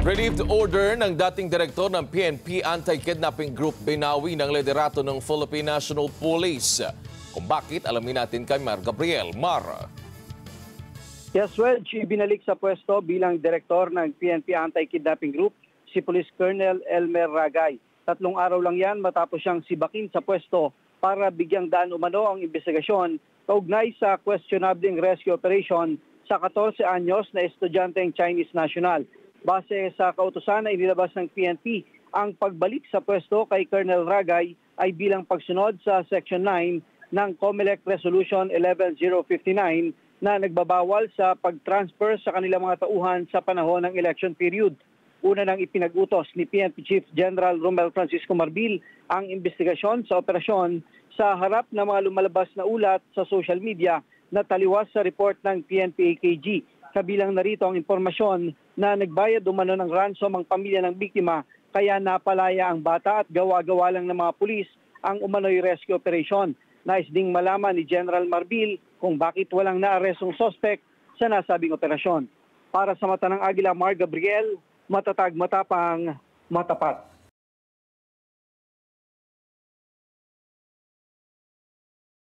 Relieved order ng dating direktor ng PNP Anti-Kidnapping Group binawi ng liderato ng Philippine National Police. Kung bakit, alamin natin kay Mar Gabriel. Mar. Yes, ibinalik sa pwesto bilang direktor ng PNP Anti-Kidnapping Group si Police Colonel Elmer Ragay. 3 araw lang yan matapos siyang sibakin sa pwesto para bigyang daan umano ang investigasyon kaugnay sa questionable rescue operation sa 14 anyos na estudyanteng Chinese national. Base sa kautusan na inilabas ng PNP, ang pagbalik sa pwesto kay Colonel Ragay ay bilang pagsunod sa Section 9 ng COMELEC Resolution 11059 na nagbabawal sa pag-transfer sa kanilang mga tauhan sa panahon ng election period. Una nang ipinag-utos ni PNP Chief General Romel Francisco Marbil ang investigasyon sa operasyon sa harap ng mga lumalabas na ulat sa social media na taliwas sa report ng PNP-AKG. Kabilang narito ang impormasyon na nagbayad umano ng ransom ang pamilya ng biktima kaya napalaya ang bata at gawa-gawa lang ng mga pulis ang umano'y rescue operation. Nais ding malaman ni General Marbil kung bakit walang naarestong suspect sa nasabing operasyon. Para sa mata ng Agila, Mar Gabriel, matatag, matapang, matapat.